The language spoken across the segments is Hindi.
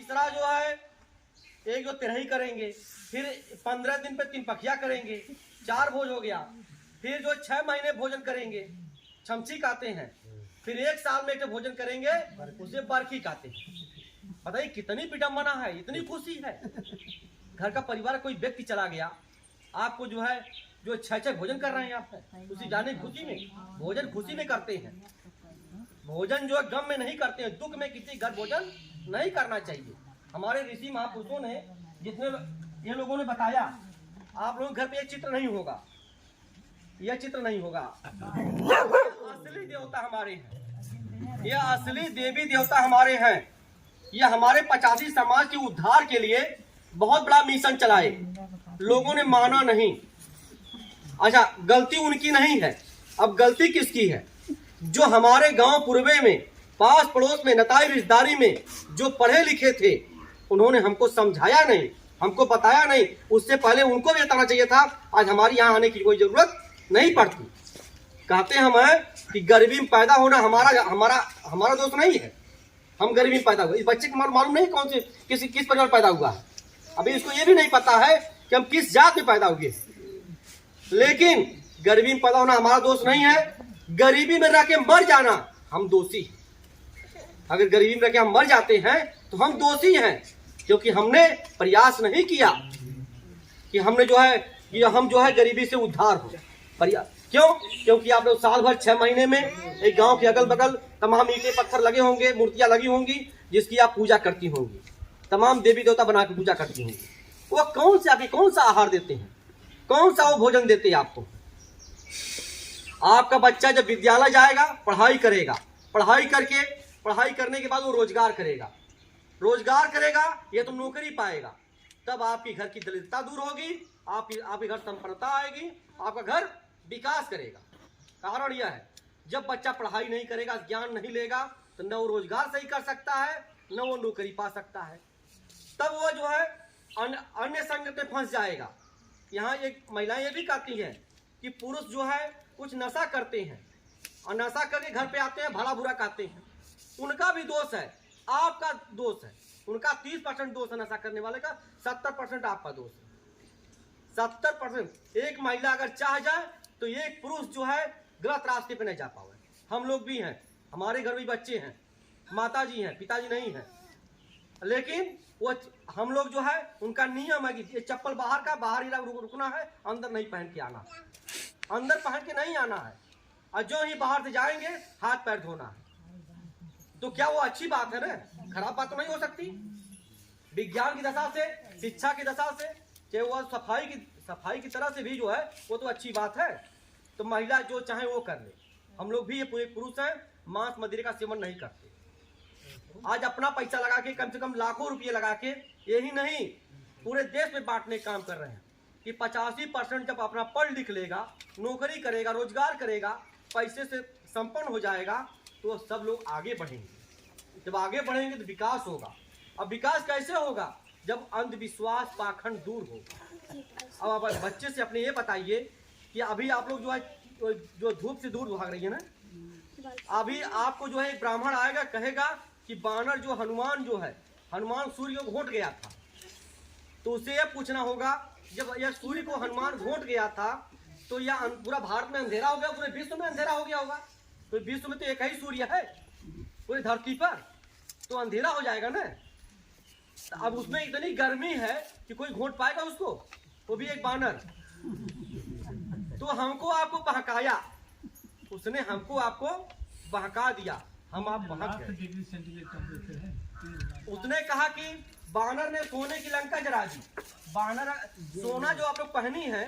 तीसरा जो है एक जो तिरही करेंगे, फिर 15 दिन पे 3 पखिया करेंगे, 4 भोज हो गया। फिर जो 6 महीने भोजन करेंगे, छमछी खाते हैं। फिर 1 साल में एक भोजन करेंगे, उसे बरखी खाते हैं। बताइए कितनी विडम्बना है, इतनी खुशी है। घर का परिवार कोई व्यक्ति चला गया, आपको जो है जो 6 भोजन कर रहे हैं आप, उसी जाने खुशी में। भोजन खुशी में करते हैं, भोजन जो है गम में नहीं करते हैं, दुख में किसी घर भोजन नहीं करना चाहिए। हमारे ऋषि महापुरुषों ने जितने ये लोगों ने बताया, आप लोगों के घर पे ये चित्र नहीं होगा, यह चित्र नहीं होगा। असली देवता हमारे हैं, ये असली देवी देवता हमारे हैं। ये हमारे 85 समाज के उद्धार के लिए बहुत बड़ा मिशन चलाए, लोगों ने माना नहीं। अच्छा, गलती उनकी नहीं है, अब गलती किसकी है? जो हमारे गांव पूर्वे में, पास पड़ोस में, नताई रिश्तेदारी में जो पढ़े लिखे थे, उन्होंने हमको समझाया नहीं, हमको बताया नहीं। उससे पहले उनको भी बताना चाहिए था, आज हमारी यहाँ आने की कोई जरूरत नहीं पड़ती। कहते हम हैं कि गरीबी में पैदा होना हमारा दोस्त नहीं है, हम गरीबी में पैदा हुए। इस बच्चे को मालूम नहीं कौन से किस परिवार पैदा हुआ है, अभी इसको ये भी नहीं पता है कि हम किस जात में पैदा हुए। लेकिन गरीबी में पैदा होना हमारा दोस्त नहीं है, गरीबी में रह के मर जाना हम दोषी हैं। अगर गरीबी में रह के हम मर जाते हैं तो हम दोषी हैं, क्योंकि हमने प्रयास नहीं किया कि हमने जो है कि हम जो है गरीबी से उद्धार हो। क्यों? क्योंकि आप लोग साल भर 6 महीने में एक गांव के अगल बगल तमाम ईंटें पत्थर लगे होंगे, मूर्तियां लगी होंगी जिसकी आप पूजा करती होंगी, तमाम देवी देवता बना के पूजा करती होंगी। वो कौन सा आहार देते हैं, कौन सा वो भोजन देते हैं आपको? आपका बच्चा जब विद्यालय जाएगा, पढ़ाई करेगा, पढ़ाई करने के बाद वो रोजगार करेगा, ये तो नौकरी पाएगा, तब आपकी घर की दरिद्रता दूर होगी, आपके घर संपन्नता आएगी, आपका घर विकास करेगा। कारण यह है, जब बच्चा पढ़ाई नहीं करेगा, ज्ञान नहीं लेगा, तो न वो रोजगार सही कर सकता है, न वो नौकरी पा सकता है। तब वो जो है अन्य संगत में फंस जाएगा। यहाँ एक महिलाएं ये भी कहती हैं कि पुरुष जो है कुछ नशा करते हैं और नशा करके घर पे आते हैं, भला बुरा कहते हैं। उनका भी दोष है, आपका दोष है। उनका 30% दोष है नशा करने वाले का, 70% आपका दोष है। 70% एक महिला अगर चाह जाए तो एक पुरुष जो है गलत रास्ते पे नहीं जा पावे। हम लोग भी हैं, हमारे घर में बच्चे हैं, माताजी हैं, पिताजी नहीं हैं, लेकिन वो हम लोग जो है उनका नियम है कि ये चप्पल बाहर ही रुकना है, अंदर नहीं पहन के आना है, अंदर पहन के नहीं आना है, और जो ही बाहर से जाएंगे हाथ पैर धोना है। तो क्या वो अच्छी बात है ना? खराब बात तो नहीं हो सकती। विज्ञान की दशा से, शिक्षा की दशा से, चाहे वो सफाई की तरह से भी जो है वो तो अच्छी बात है। तो महिला जो चाहे वो कर ले। हम लोग भी ये पूरे पुरुष हैं, मांस मदिरे का सेवन नहीं करते। आज अपना पैसा लगा के, कम से कम लाखों रुपये लगा के, यही नहीं पूरे देश में बांटने का काम कर रहे हैं कि 85% जब अपना पढ़ लिख लेगा, नौकरी करेगा, रोजगार करेगा, पैसे से संपन्न हो जाएगा, तो सब लोग आगे बढ़ेंगे। जब आगे बढ़ेंगे तो विकास होगा। अब विकास कैसे होगा? जब अंधविश्वास पाखंड दूर होगा। अब आप बच्चे से अपने ये बताइए कि अभी आप लोग जो है जो धूप से दूर भाग रही है ना, अभी आपको जो है एक ब्राह्मण आएगा, कहेगा कि बानर जो हनुमान सूर्य को घोंट गया था। तो उसे यह पूछना होगा, जब यह सूर्य को हनुमान घोंट गया था तो यह पूरा भारत में अंधेरा हो गया, पूरे विश्व में अंधेरा हो गया होगा। तो विश्व में तो एक ही सूर्य है पूरी धरती पर, तो अंधेरा हो जाएगा ना। अब उसमें इतनी गर्मी है कि कोई घोंट पाएगा उसको, वो भी एक बानर। तो हमको आपको बहकाया, उसने हमको आपको बहका दिया, हम आप बहक गए। उसने कहा कि बानर ने सोने की लंका जरा दी। बानर सोना जो आप लोग पहनी है,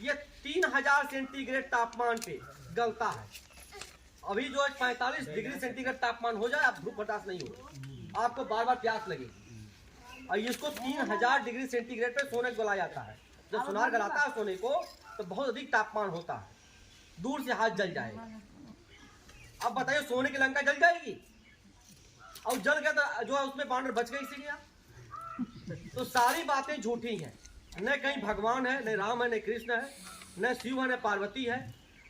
ये 3000 सेंटीग्रेड तापमान पे गलता है। अभी जो 45 डिग्री सेंटीग्रेड तापमान हो जाए, आप धूप बर्दाश्त नहीं होगी, आपको बार बार प्यास लगेगी। और इसको 3000 डिग्री सेंटीग्रेड पे सोने को गलाया जाता है। जब सुनार गलाता है सोने को तो बहुत अधिक तापमान होता है, दूर से हाथ जल जाएगा। अब बताइए सोने की लंका जल जाएगी? और जल गया तो जो है उसमें बानर बच गई सी गया। तो सारी बातें झूठी हैं, न कहीं भगवान है, न राम है, न कृष्ण है, न शिव है, न पार्वती है।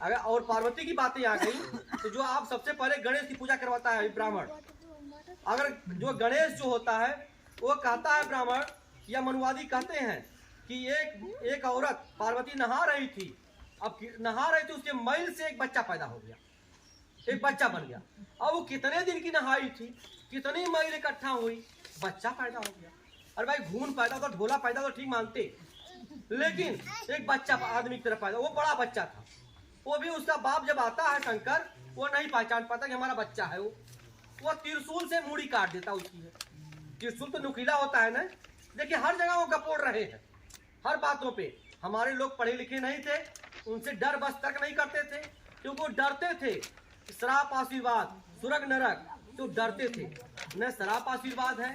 अगर और पार्वती की बातें आ गई तो जो आप सबसे पहले गणेश की पूजा करवाता है ब्राह्मण। अगर जो गणेश जो होता है वो कहता है ब्राह्मण या मनुवादी कहते हैं कि एक औरत पार्वती नहा रही थी। अब नहा रही थी, उसके मैल से एक बच्चा पैदा हो गया, एक बच्चा बन गया। अब वो कितने दिन की नहाई थी, कितनी मैल इकट्ठा हुई, बच्चा पैदा हो गया। अरे भाई खून पैदा तो ढोला पैदा तो ठीक मानते, लेकिन एक बच्चा आदमी की तरफ पैदा, वो बड़ा बच्चा था। वो भी उसका बाप जब आता है शंकर, वो नहीं पहचान पाता कि हमारा बच्चा है। वो त्रिशूल से मूड़ी काट देता उसकी है। त्रिशूल तो नुकीला होता है ना। देखिए हर जगह वो गपोड़ रहे हैं, हर बातों पे। हमारे लोग पढ़े लिखे नहीं थे, उनसे डर बस तक नहीं करते थे, क्योंकि वो डरते थे। श्राप आशीर्वाद स्वर्ग नरक, तो डरते थे। न श्राप आशीर्वाद है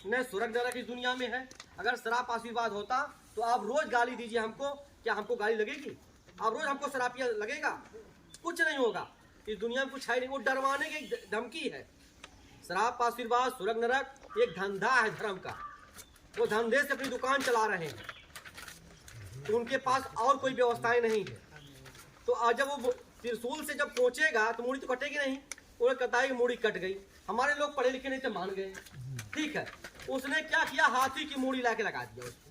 न स्वर्ग नरक इस दुनिया में है। अगर श्राप आशीर्वाद होता तो आप रोज गाली दीजिए हमको, क्या हमको गाली लगेगी? आप रोज हमको शरापिया लगेगा? कुछ नहीं होगा, इस दुनिया में कुछ है नहीं। वो डरवाने की धमकी है। श्राप आशीर्वाद स्वर्ग नरक एक धंधा है धर्म का। वो धंधे से अपनी दुकान चला रहे हैं, तो उनके पास और कोई व्यवस्थाएं नहीं है। तो आज जब वो त्रिशूल से जब पहुंचेगा तो मूड़ी तो कटेगी नहीं। वो कहता है कि मूड़ी कट गई। हमारे लोग पढ़े लिखे नहीं थे, मान गए, ठीक है। उसने क्या किया, हाथी की मूड़ी लाके लगा दिया उसको।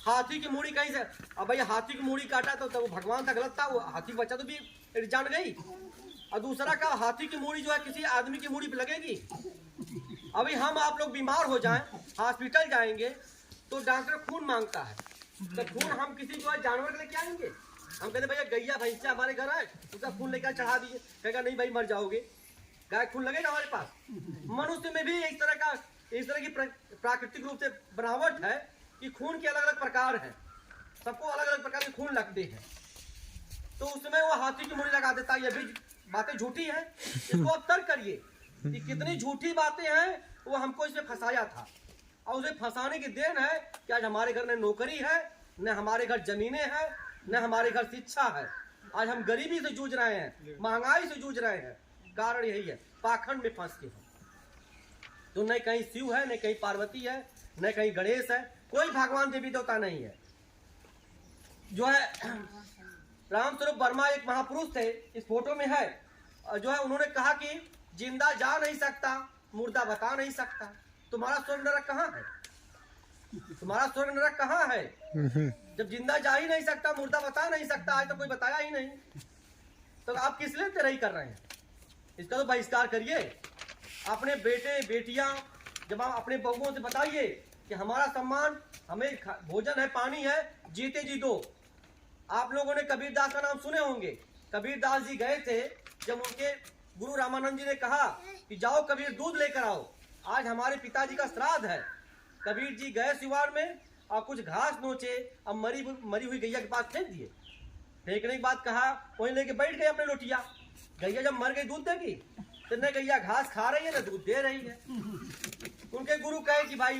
हाथी की मूड़ी कहीं से, अब भाई हाथी की मूड़ी काटा तो वो भगवान था, गलत था। वो हाथी बच्चा तो भी जान गई। और दूसरा का हाथी की मूड़ी जो है किसी आदमी की मूड़ी पे लगेगी। अभी हम आप लोग बीमार हो जाएं, हॉस्पिटल जाएंगे तो डॉक्टर खून मांगता है, तो खून हम किसी जो है जानवर के लेके आएंगे? हम कहते भैया गैया भैंसा हमारे घर है, उसका खून लेकर चढ़ा दीजिए। कहेगा नहीं भाई मर जाओगे, गाय खून लगेगा हमारे पास। मनुष्य में भी इस तरह की प्राकृतिक रूप से बनावट है कि खून के अलग अलग प्रकार हैं, सबको अलग अलग प्रकार के खून लगते हैं। तो उसमें वो हाथी की मूड़ी लगा देता है। ये भी बातें झूठी है, इसको आप तर्क करिए कि कितनी झूठी बातें हैं। वो हमको इसमें फंसाया था, और उसे फंसाने की देन है कि आज हमारे घर न नौकरी है, न हमारे घर जमीनें हैं, न हमारे घर शिक्षा है। आज हम गरीबी से जूझ रहे हैं, महंगाई से जूझ रहे हैं। कारण यही है, पाखंड में फंस के हम। तो न कहीं शिव है, न कहीं पार्वती है, न कहीं गणेश है, कोई भगवान देवी देवता नहीं है। जो है रामस्वरूप वर्मा एक महापुरुष थे, इस फोटो में है। जो है उन्होंने कहा कि जिंदा जा नहीं सकता, मुर्दा बता नहीं सकता। तुम्हारा स्वर्ग नरक कहाँ है? तुम्हारा स्वर्ग नरक कहाँ है? जब जिंदा जा ही नहीं सकता, मुर्दा बता नहीं सकता, आज तो कोई बताया ही नहीं, तो आप किस लिए तेरही कर रहे हैं? इसका तो बहिष्कार करिए। अपने बेटे बेटियां, जब आप अपने बहुओं से बताइए कि हमारा सम्मान, हमें भोजन है, पानी है, जीते जी दो। आप लोगों ने कबीर दास का नाम सुने होंगे। कबीर दास जी गए थे, जब उनके गुरु रामानंद जी ने कहा कि जाओ कबीर दूध लेकर आओ, आज हमारे पिताजी का श्राद्ध है। कबीर जी गए सिवार में और कुछ घास नोचे और मरी हुई गैया के पास फेंक दिए। फेंकने के बाद कहा, वहीं लेके बैठ गए अपने लोटिया। गैया जब मर गई दूध देगी, तो न गैया घास खा रही है न दूध दे रही है। उनके गुरु कहे कि भाई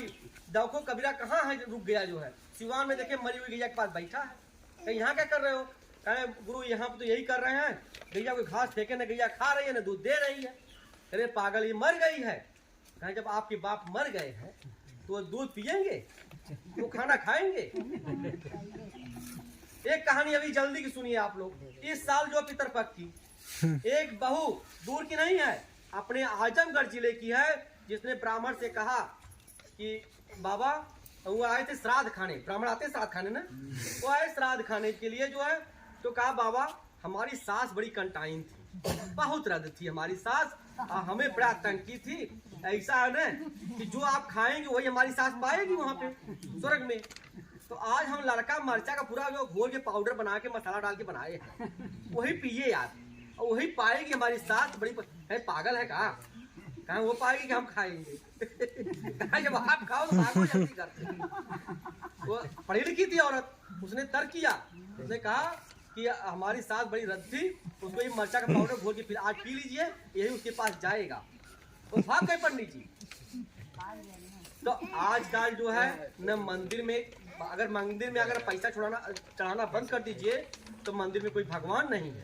देखो कबीरा कहाँ है, रुक गया जो है सिवान में, देखे मरी हुई गैया के पास बैठा है। कहीं यहाँ क्या कर रहे हो? कहे गुरु यहाँ पे तो यही कर रहे हैं, गैया को घास फेंके न गैया खा रही है न दूध दे रही है। अरे पागल, ये मर गई है। कहे जब आपके बाप मर गए हैं तो वो दूध पियेंगे, वो खाना खाएंगे? एक कहानी अभी जल्दी की सुनिए आप लोग। इस साल जो पितरपक्ष की एक बहू, दूर की नहीं है, अपने आजमगढ़ जिले की है, जिसने ब्राह्मण से कहा कि बाबा, वो आए थे श्राद्ध खाने, ब्राह्मण आते श्राद्ध खाने ना, वो आए श्राद्ध खाने के लिए जो है, तो कहा बाबा हमारी सास बड़ी कंटाइन थी, बहुत रद्द थी हमारी सास, हमें बड़ा तंग की थी। ऐसा है ना कि जो आप खाएंगे वही हमारी सास पाएगी वहां पे स्वर्ग में। तो आज हम लड़का मरचा का पूरा जो घोल के पाउडर बना के मसाला डाल के बनाए हैं, वही पिए यार, और वही पाएगी हमारी सास। बड़ी है, पागल है कहाँ वो पाएगी कि हम खाएंगे? जब आप खाओ तो भागो जल्दी करते। वो पढ़ी लिखी थी औरत, उसने तर्क किया, उसने कहा कि हमारी सास बड़ी रद्द थी, उसको ये मरचा का पाउडर घोल के फिर आज पी लीजिए, यही उसके पास जाएगा। तो भाग गए पंडित जी। तो आजकल जो है न मंदिर में, अगर मंदिर में अगर पैसा चढ़ाना बंद कर दीजिए तो मंदिर में कोई भगवान नहीं है।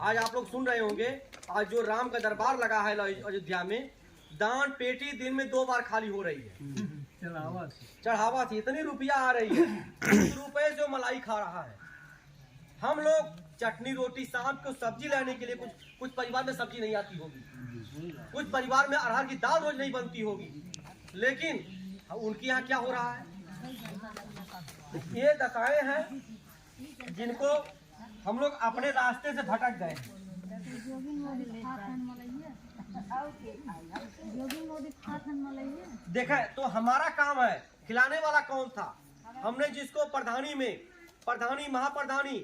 आज आप लोग सुन रहे होंगे, आज जो राम का दरबार लगा है अयोध्या में, दान पेटी दिन में 2 बार खाली हो रही है। चढ़ावा थी, इतनी रुपया आ रही है, 20 रुपए जो मलाई खा रहा है। हम लोग चटनी रोटी, शाम को सब्जी लेने के लिए, कुछ परिवार में सब्जी नहीं आती होगी, कुछ परिवार में अरहर की दाल रोज नहीं बनती होगी, लेकिन उनके यहाँ क्या हो रहा है? ये दशाएं हैं जिनको हम लोग अपने रास्ते से भटक गए। देखें तो हमारा काम है, खिलाने वाला कौन था? हमने जिसको प्रधानी में प्रधानी, महाप्रधानी,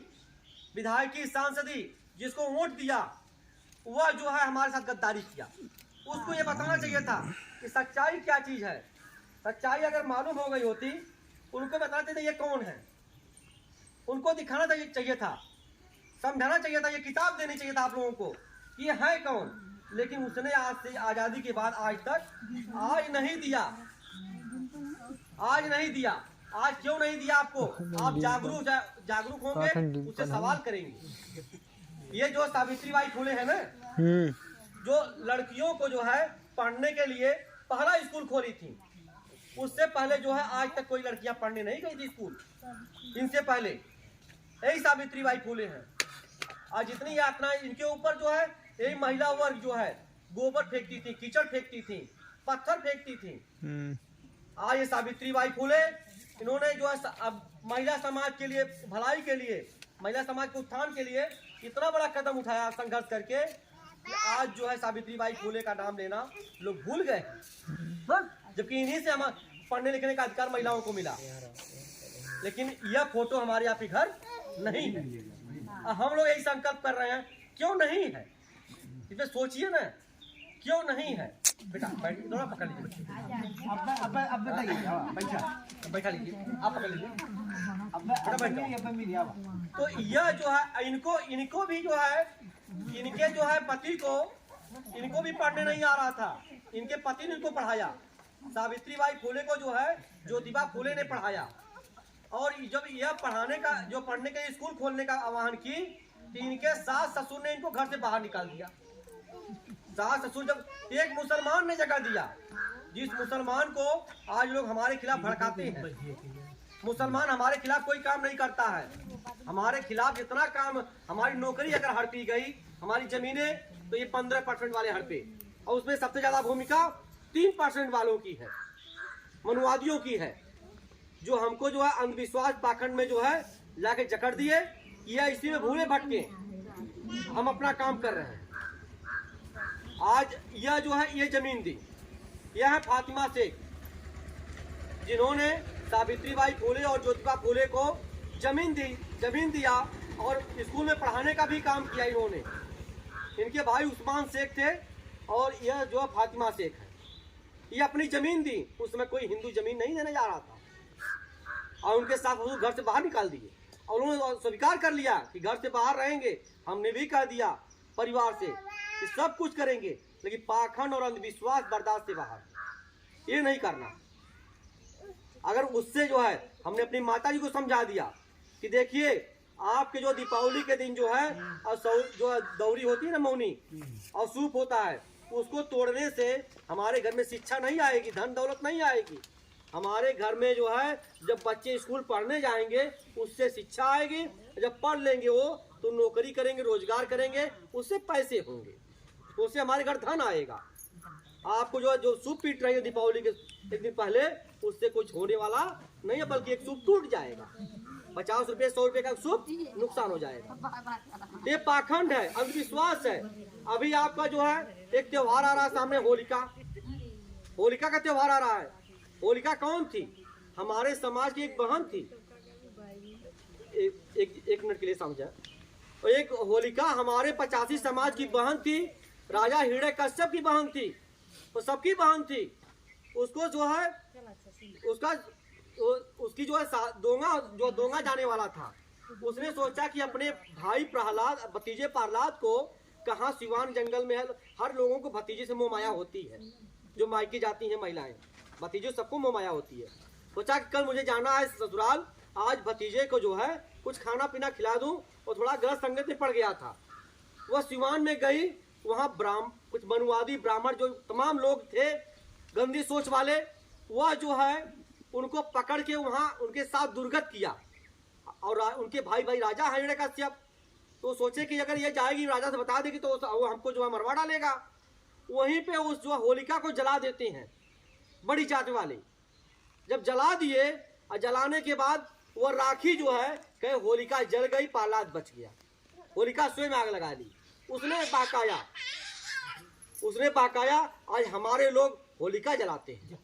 विधायकी, सांसदी जिसको वोट दिया, वह जो है हमारे साथ गद्दारी किया। उसको ये बताना चाहिए था कि सच्चाई क्या चीज है। सच्चाई अगर मालूम हो गई होती, उनको बताना चाहिए ये कौन है, उनको दिखाना चाहिए था, समझाना चाहिए था, ये किताब देनी चाहिए था आप लोगों को कि ये है कौन। लेकिन उसने आज से आजादी के बाद आज तक आज नहीं दिया। आज नहीं दिया। आज क्यों नहीं दिया आपको? आप जागरूक होंगे, उससे सवाल करेंगे। ये जो सावित्रीबाई फुले है ना, जो लड़कियों को जो है पढ़ने के लिए पहला स्कूल खोली थी, उससे पहले जो है आज तक कोई लड़कियां पढ़ने नहीं गई थी स्कूल। इनसे पहले यही सावित्रीबाई फुले हैं। आज जितनी यातना इनके ऊपर जो है, यही महिला वर्ग जो है गोबर फेंकती थी, कीचड़ फेंकती थी, पत्थर फेंकती थी। आज ये सावित्रीबाई फुले, इन्होंने जो है अब महिला समाज के लिए, भलाई के लिए, महिला समाज के उत्थान के लिए इतना बड़ा कदम उठाया संघर्ष करके कि आज जो है सावित्रीबाई फुले का नाम लेना लोग भूल गए। जबकि इन्हीं से हम पढ़ने लिखने का अधिकार महिलाओं को मिला। लेकिन यह फोटो हमारे यहाँ पे घर नहीं है। हम लोग यही संकल्प कर रहे हैं, क्यों नहीं है? इसमें सोचिए ना, क्यों नहीं है? बेटा थोड़ा पकड़ लीजिए, अब बताइए, बैठा लीजिए, आप पकड़ लीजिए, तो यह जो है इनको भी जो है, इनके जो है पति को, इनको भी पढ़ने नहीं आ रहा था। इनके पति ने इनको पढ़ाया। सावित्रीबाई फुले को जो है ज्योतिबा फुले ने पढ़ाया। और जब यह पढ़ाने का, जो पढ़ने के स्कूल खोलने का आह्वान की, तो इनके सास ससुर ने इनको घर से बाहर निकाल दिया। सास ससुर, जब एक मुसलमान ने जगह दिया, जिस मुसलमान को आज लोग हमारे खिलाफ भड़काते हैं, मुसलमान हमारे खिलाफ कोई काम नहीं करता है। हमारे खिलाफ जितना काम, हमारी नौकरी अगर हड़पी गई, हमारी जमीनें, तो ये 15% वाले हड़पे, और उसमें सबसे ज्यादा भूमिका 3% वालों की है, मनुवादियों की है, जो हमको जो है अंधविश्वास पाखंड में जो है लाके जकड़ दिए, या इसी में भूले भटके हम अपना काम कर रहे हैं। आज यह जो है ये जमीन दी, यह है फातिमा शेख, जिन्होंने सावित्रीबाई फुले और ज्योतिबा फुले को जमीन दिया और स्कूल में पढ़ाने का भी काम किया इन्होंने। इनके भाई उस्मान शेख थे और यह जो है फातिमा शेख है। ये अपनी जमीन दी, उसमें कोई हिंदू जमीन नहीं देने जा रहा था, और उनके साथ वो घर से बाहर निकाल दिए। और उन्होंने स्वीकार कर लिया कि घर से बाहर रहेंगे। हमने भी कह दिया परिवार से कि सब कुछ करेंगे, लेकिन पाखंड और अंधविश्वास बर्दाश्त से बाहर, ये नहीं करना। अगर उससे जो है, हमने अपनी माता जी को समझा दिया कि देखिए, आपके जो दीपावली के दिन जो है, और जो दौरी होती है ना, मौनी और सूप होता है, उसको तोड़ने से हमारे घर में शिक्षा नहीं आएगी, धन दौलत नहीं आएगी। हमारे घर में जो है, जब बच्चे स्कूल पढ़ने जाएंगे, उससे शिक्षा आएगी। जब पढ़ लेंगे वो, तो नौकरी करेंगे, रोजगार करेंगे, उससे पैसे होंगे, उससे हमारे घर धन आएगा। आपको जो सूप पीट रही है दीपावली के एक दिन पहले, उससे कुछ होने वाला नहीं है, बल्कि एक सूप टूट जाएगा। 50 रुपए 100 रुपए का सूप नुकसान हो जाएगा। ये पाखंड है, अंधविश्वास है। अभी आपका जो है एक त्योहार आ रहा है सामने, होलिका का त्योहार आ रहा है। होलिका कौन थी? हमारे समाज की एक बहन थी। एक मिनट के लिए समझा। एक होलिका हमारे 85 समाज की बहन थी, राजा हिरण्यकश्यप की बहन थी, वो सबकी बहन थी। उसको जो है उसकी जो है दोंगा जाने वाला था। उसने सोचा कि अपने भाई प्रहलाद, भतीजे प्रहलाद को, कहाँ सिवान जंगल में है, हर लोगों को भतीजे से मोह माया होती है, जो मायके जाती हैं महिलाएं, भतीजे सबको मोह माया होती है। सोचा कि कल मुझे जाना है ससुराल, आज भतीजे को जो है कुछ खाना पीना खिला दूं, और थोड़ा गलत संगत में पड़ गया था। वह सिवान में गई, वहाँ कुछ मनुवादी ब्राह्मण जो तमाम लोग थे गंदी सोच वाले, वह जो है उनको पकड़ के वहाँ उनके साथ दुर्गत किया। और उनके भाई राजा हिरण्यकश्यप, तो सोचे कि अगर ये जाएगी राजा से बता देगी तो वो हमको जो है मरवा डालेगा। वहीं पे उस जो होलिका को जला देते हैं। बड़ी जात वाले जब जला दिए और जलाने के बाद वो राखी जो है कहे होलिका जल गई, प्रहलाद बच गया। होलिका स्वयं आग लगा दी। उसने बाकाया आज हमारे लोग होलिका जलाते हैं।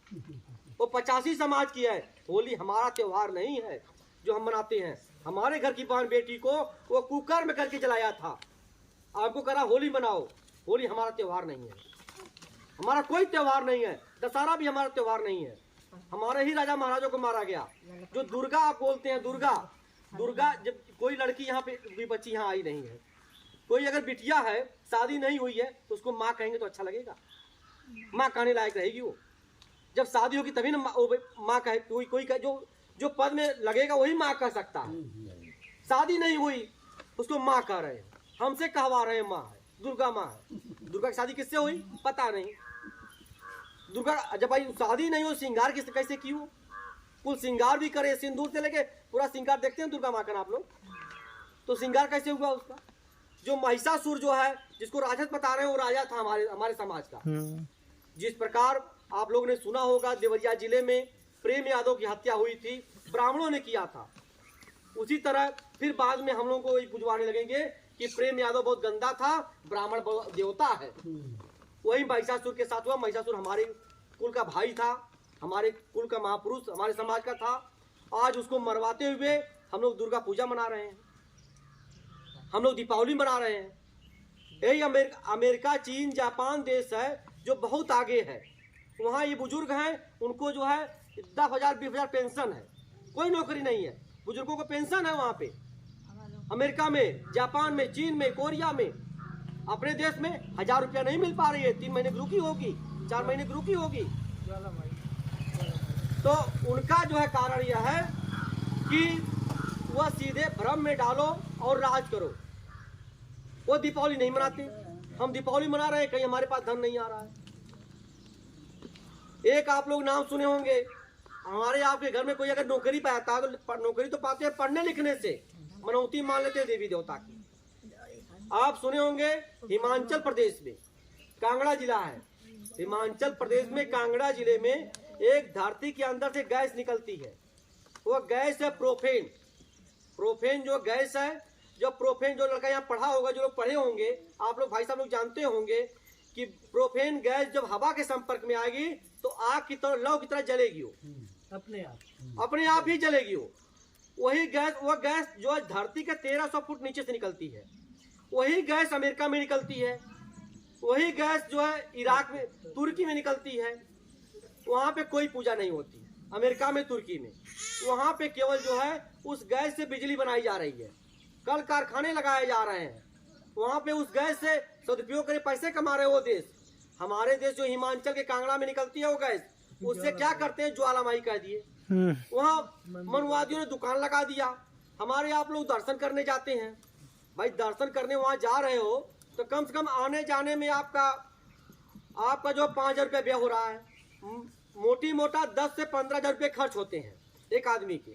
वो 85 समाज की है। होली हमारा त्योहार नहीं है जो हम मनाते हैं। हमारे घर की बहन बेटी को वो कुकर में करके जलाया था, आपको करा होली मनाओ। होली हमारा त्योहार नहीं है, हमारा कोई त्योहार नहीं है। दशहरा भी हमारा त्योहार नहीं है। हमारे ही राजा महाराजों को मारा गया। जो दुर्गा आप बोलते हैं, दुर्गा जब कोई लड़की यहाँ पे भी बच्ची यहाँ आई नहीं है, कोई अगर बिटिया है शादी नहीं हुई है तो उसको माँ कहेंगे तो अच्छा लगेगा? माँ कहने लायक रहेगी वो? जब शादी होगी तभी ना माँ कहे। कोई जो पद में लगेगा वही माँ कह सकता है। शादी नहीं हुई उसको माँ कह रहे हैं, हमसे कहवा रहे हैं माँ है, दुर्गा माँ है। दुर्गा की शादी किससे हुई पता नहीं। दुर्गा जब भाई शादी नहीं हो, श्रृंगार किससे कैसे की हो? कुल श्रृंगार भी करे, सिंदूर से लेके पूरा श्रृंगार देखते हैं दुर्गा माँ का आप लोग, तो श्रृंगार कैसे हुआ उसका? जो महिषासुर जो है जिसको राजत बता रहे हैं वो राजा था हमारे समाज का। जिस प्रकार आप लोगों ने सुना होगा देवरिया जिले में प्रेम यादव की हत्या हुई थी, ब्राह्मणों ने किया था। उसी तरह फिर बाद में हम लोगों को बुझवाने लगेंगे कि प्रेम यादव बहुत गंदा था, ब्राह्मण देवता है। वही महिषासुर के साथ हुआ। महिषासुर हमारे कुल का भाई था, हमारे कुल का महापुरुष, हमारे समाज का था। आज उसको मरवाते हुए हम लोग दुर्गा पूजा मना रहे हैं, हम लोग दीपावली मना रहे हैं। यही अमेरिका, चीन, जापान देश है जो बहुत आगे है। वहाँ ये बुजुर्ग हैं, उनको जो है 10,000 20,000 पेंशन है, कोई नौकरी नहीं है, बुजुर्गों को पेंशन है वहाँ पे। अमेरिका में, जापान में, चीन में, कोरिया में। अपने देश में 1,000 रुपया नहीं मिल पा रही है, 3 महीने की रुकी होगी, 4 महीने की रुकी होगी। तो उनका जो है कारण यह है कि वह सीधे भ्रम में डालो और राज करो। वो दीपावली नहीं मनाते, हम दीपावली मना रहे हैं, कहीं हमारे पास धन नहीं आ रहा है। एक आप लोग नाम सुने होंगे, हमारे आपके घर में कोई अगर नौकरी पाता है तो नौकरी तो पाते हैं पढ़ने लिखने से, मनौती मान लेते हैं देवी देवता की। आप सुने होंगे हिमाचल प्रदेश में कांगड़ा जिला है, हिमाचल प्रदेश में कांगड़ा जिले में एक धरती के अंदर से गैस निकलती है। वो गैस है प्रोपेन। प्रोपेन जो गैस है, जो प्रोपेन जो लड़का यहाँ पढ़ा होगा, जो लोग पढ़े होंगे, आप लोग भाई साहब लोग जानते होंगे कि प्रोपेन गैस जब हवा के संपर्क में आएगी तो आग की तरह, लौ की तरह जलेगी। वो अपने आप ही जलेगी। वही गैस, वो गैस जो धरती के 1300 फुट नीचे से निकलती है, वही गैस अमेरिका में निकलती है। वही गैस जो है इराक में, तुर्की में निकलती है। वहाँ पे कोई पूजा नहीं होती, अमेरिका में, तुर्की में। वहाँ पे केवल जो है उस गैस से बिजली बनाई जा रही है, कल कारखाने लगाए जा रहे हैं। वहाँ पे उस गैस से सदुपयोग करके पैसे कमा रहे वो देश। हमारे देश जो हिमाचल के कांगड़ा में निकलती है वो गैस, उससे क्या करते हैं, ज्वालामाई कह दिए। वहाँ मनुवादियों ने दुकान लगा दिया। हमारे आप लोग दर्शन करने जाते हैं, भाई दर्शन करने वहाँ जा रहे हो तो कम से कम आने जाने में आपका जो 5,000 रुपये व्यय हो रहा है। मोटी मोटा 10 से 15,000 रुपये खर्च होते हैं एक आदमी के।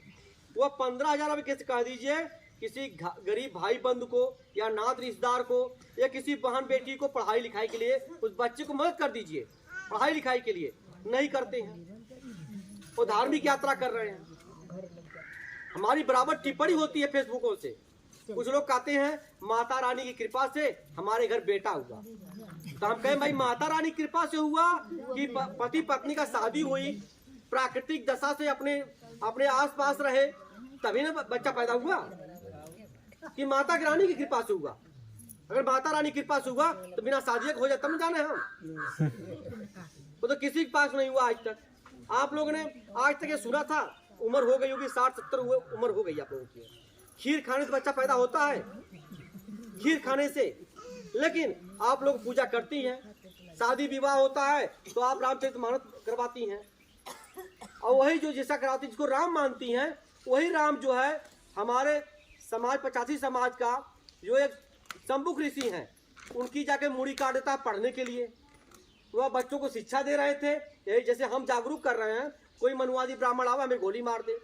वो 15,000 अभी कैसे कह दीजिए किसी गरीब भाई बंधु को या नात रिश्तेदार को या किसी बहन बेटी को पढ़ाई लिखाई के लिए, उस बच्चे को मदद कर दीजिए पढ़ाई लिखाई के लिए, नहीं करते हैं। वो धार्मिक यात्रा कर रहे हैं। हमारी बराबर टिप्पणी होती है फेसबुकों से। कुछ लोग कहते हैं माता रानी की कृपा से हमारे घर बेटा हुआ, तो हम कहें भाई माता रानी की कृपा से हुआ कि पति पत्नी का शादी हुई, प्राकृतिक दशा से अपने आसपास रहे तभी ना बच्चा पैदा हुआ, कि माता की रानी की कृपा से हुआ? अगर माता रानी की कृपा से हुआ तो बिना शादी हो जाए तब जाने हम। वो तो किसी के पास नहीं हुआ आज तक। आप लोगों ने आज तक ये सुना था? उम्र हो गई होगी 60-70 उम्र हो गई आप लोगों की। खीर खाने से बच्चा पैदा होता है, खीर खाने से। लेकिन आप लोग पूजा करती हैं, शादी विवाह होता है तो आप रामचरितमानस करवाती हैं, और वही जो जैसा कराती जिसको राम मानती हैं, वही राम जो है हमारे समाज 85 समाज का जो एक शंभुक ऋषि हैं, उनकी जाके मूड़ी काट देता पढ़ने के लिए। वह बच्चों को शिक्षा दे रहे थे, यही जैसे हम जागरूक कर रहे हैं। कोई मनुवादी ब्राह्मण आवा हमें गोली मार दे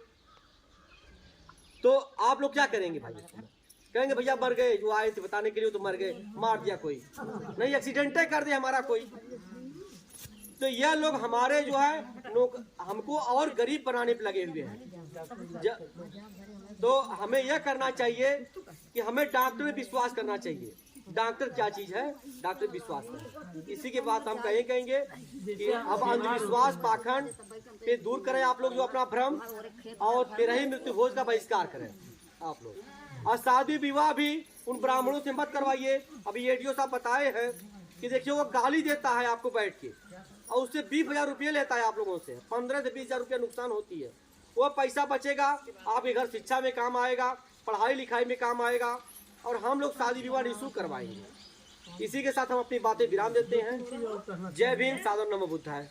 तो आप लोग क्या करेंगे भाई? कहेंगे भैया मर गए, जो आए थे बताने के लिए तो मर गए, मार दिया कोई नहीं, एक्सीडेंट कर दे हमारा कोई। तो यह लोग हमारे जो है हमको और गरीब बनाने पे लगे हुए हैं। तो हमें यह करना चाहिए कि हमें डॉक्टर में विश्वास करना चाहिए। डॉक्टर क्या चीज है, डॉक्टर विश्वास करें। इसी के बाद हम कहेंगे कि अब अंधविश्वास पाखंड पे दूर करें आप लोग जो अपना भ्रम, और 13ही मृत्यु भोज का बहिष्कार करें आप लोग। और शादी विवाह भी उन ब्राह्मणों से मत करवाइए। अभी एडीओ साहब बताए हैं कि देखिए वो गाली देता है आपको बैठ के, और उससे 20,000 रुपये लेता है आप लोगों से। 15 से 20,000 रुपये नुकसान होती है। वो पैसा बचेगा आपके घर शिक्षा में काम आएगा, पढ़ाई लिखाई में काम आएगा, और हम लोग शादी विवाह निःशुल्क करवाएंगे। इसी के साथ हम अपनी बातें विराम देते हैं। जय भीम, सादर नमो बुद्धाय।